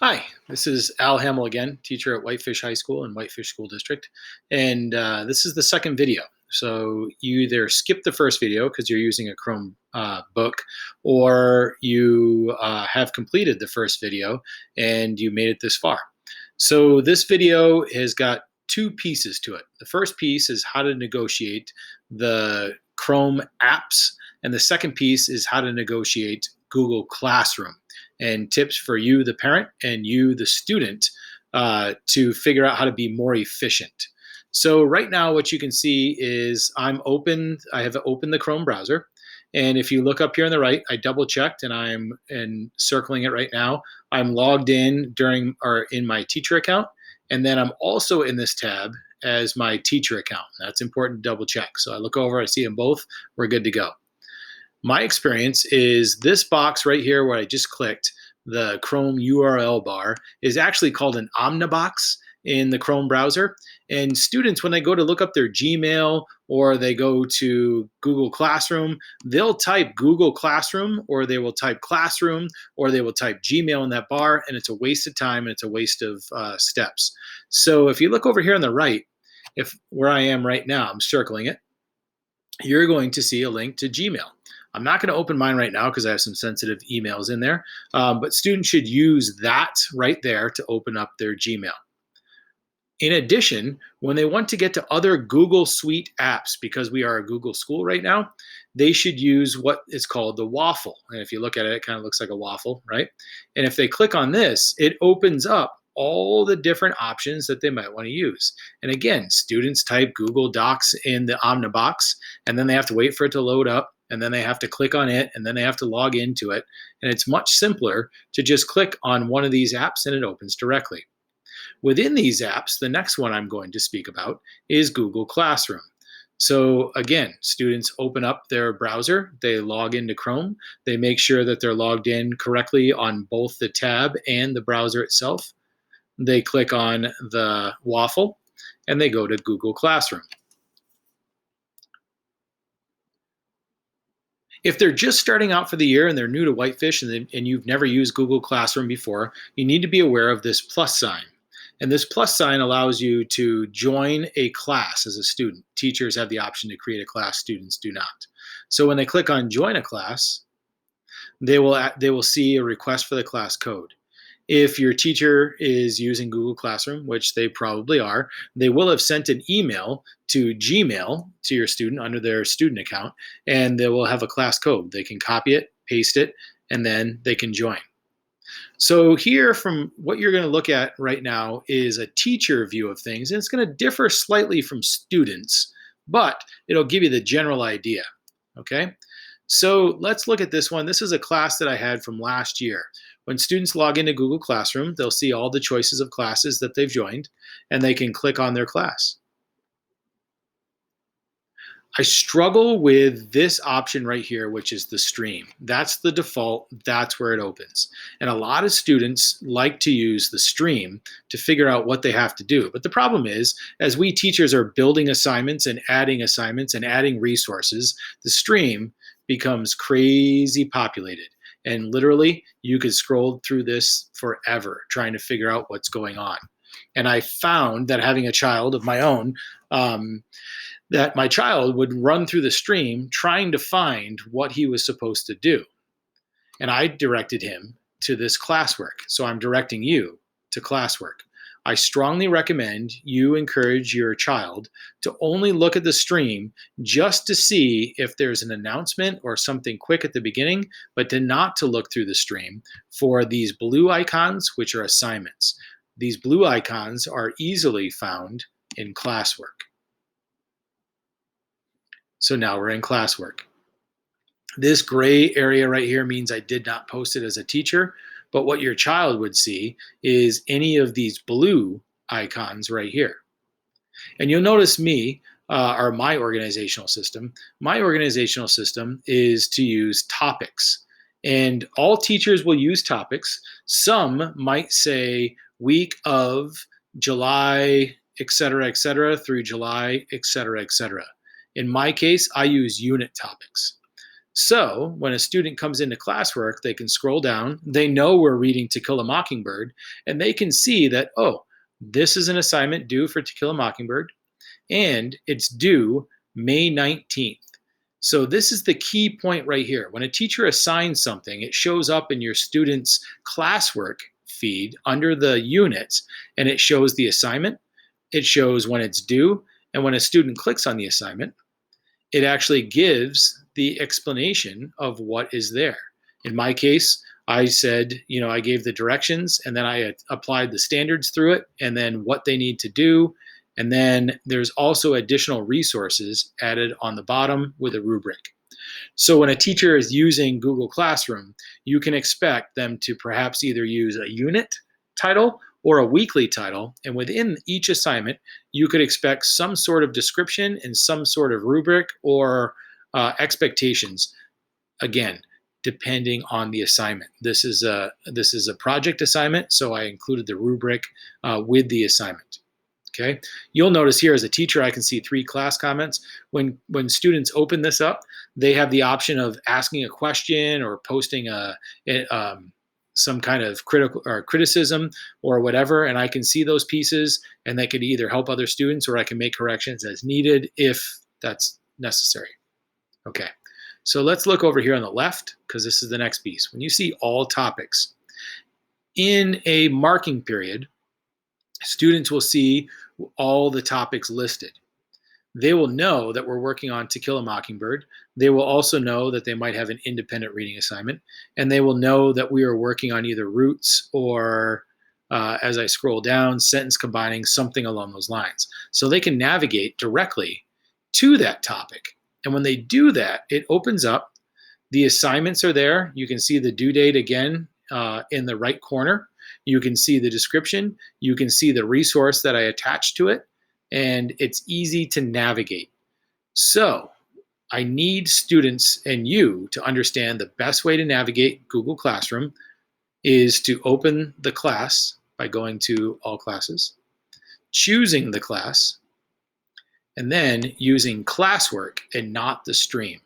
Hi, this is Al Hamill again, teacher at Whitefish High School and Whitefish School District. And this is the second video. So you either skip the first video because you're using a Chrome book, or you have completed the first video and you made it this far. So this video has got two pieces to it. The first piece is how to negotiate the Chrome apps, and the second piece is how to negotiate Google Classroom and tips for you, the parent, and you, the student, to figure out how to be more efficient. So right now, what you can see is I have opened the Chrome browser. And if you look up here on the right, I double checked and I'm circling it right now. I'm logged in in my teacher account. And then I'm also in this tab as my teacher account. That's important to double check. So I look over, I see them both, we're good to go. My experience is this box right here where I just clicked, the Chrome URL bar, is actually called an Omnibox in the Chrome browser. And students, when they go to look up their Gmail or they go to Google Classroom, they'll type Google Classroom, or they will type Classroom, or they will type Gmail in that bar, and it's a waste of time and it's a waste of steps. So if you look over here on the right, where I am right now, I'm circling it, you're going to see a link to Gmail. I'm not going to open mine right now because I have some sensitive emails in there, but students should use that right there to open up their Gmail. In addition, when they want to get to other Google Suite apps, because we are a Google school right now, they should use what is called the waffle. And if you look at it, it kind of looks like a waffle, right? And if they click on this, it opens up all the different options that they might want to use. And again, students type Google Docs in the Omnibox, and then they have to wait for it to load up, and then they have to click on it, and then they have to log into it. And it's much simpler to just click on one of these apps and it opens directly. Within these apps, the next one I'm going to speak about is Google Classroom. So again, students open up their browser, they log into Chrome, they make sure that they're logged in correctly on both the tab and the browser itself. They click on the waffle and they go to Google Classroom. If they're just starting out for the year and they're new to Whitefish and you've never used Google Classroom before, you need to be aware of this plus sign. And this plus sign allows you to join a class as a student. Teachers have the option to create a class, students do not. So when they click on join a class, they will see a request for the class code. If your teacher is using Google Classroom, which they probably are, they will have sent an email to Gmail to your student under their student account, and they will have a class code. They can copy it, paste it, and then they can join. So here, from what you're going to look at right now, is a teacher view of things, and it's going to differ slightly from students, but it'll give you the general idea, okay? So let's look at this one. This is a class that I had from last year. When students log into Google Classroom, they'll see all the choices of classes that they've joined, and they can click on their class. I struggle with this option right here, which is the stream. That's the default, that's where it opens. And a lot of students like to use the stream to figure out what they have to do. But the problem is, as we teachers are building assignments and adding resources, the stream becomes crazy populated. And literally, you could scroll through this forever trying to figure out what's going on. And I found that having a child of my own, that my child would run through the stream trying to find what he was supposed to do. And I directed him to this classwork. So I'm directing you to classwork. I strongly recommend you encourage your child to only look at the stream just to see if there's an announcement or something quick at the beginning, but not to look through the stream for these blue icons, which are assignments. These blue icons are easily found in classwork. So now we're in classwork. This gray area right here means I did not post it as a teacher, but what your child would see is any of these blue icons right here. And you'll notice or my organizational system. My organizational system is to use topics. And all teachers will use topics. Some might say week of July, et cetera, through July, et cetera, et cetera. In my case, I use unit topics. So when a student comes into classwork, they can scroll down. They know we're reading To Kill a Mockingbird, and they can see that, oh, this is an assignment due for To Kill a Mockingbird, and it's due May 19th. So this is the key point right here. When a teacher assigns something, it shows up in your student's classwork feed under the units, and it shows the assignment, it shows when it's due, and when a student clicks on the assignment, it actually gives the explanation of what is there. In my case, I said, I gave the directions, and then I applied the standards through it, and then what they need to do. And then there's also additional resources added on the bottom with a rubric. So when a teacher is using Google Classroom, you can expect them to perhaps either use a unit title or a weekly title. And within each assignment, you could expect some sort of description and some sort of rubric or expectations. Again, depending on the assignment. This is a project assignment, so I included the rubric with the assignment. Okay, you'll notice here as a teacher, I can see 3 class comments. When students open this up, they have the option of asking a question or posting some kind of critical or criticism or whatever, and I can see those pieces, and they could either help other students or I can make corrections as needed if that's necessary. Okay, so let's look over here on the left because this is the next piece. When you see all topics in a marking period, students will see all the topics listed. They will know that we're working on To Kill a Mockingbird. They will also know that they might have an independent reading assignment, and they will know that we are working on either roots or, as I scroll down, sentence combining, something along those lines. So they can navigate directly to that topic. And when they do that, it opens up. The assignments are there. You can see the due date again in the right corner. You can see the description. You can see the resource that I attached to it, and it's easy to navigate. So I need students and you to understand the best way to navigate Google Classroom is to open the class by going to All Classes, choosing the class, and then using classwork and not the stream.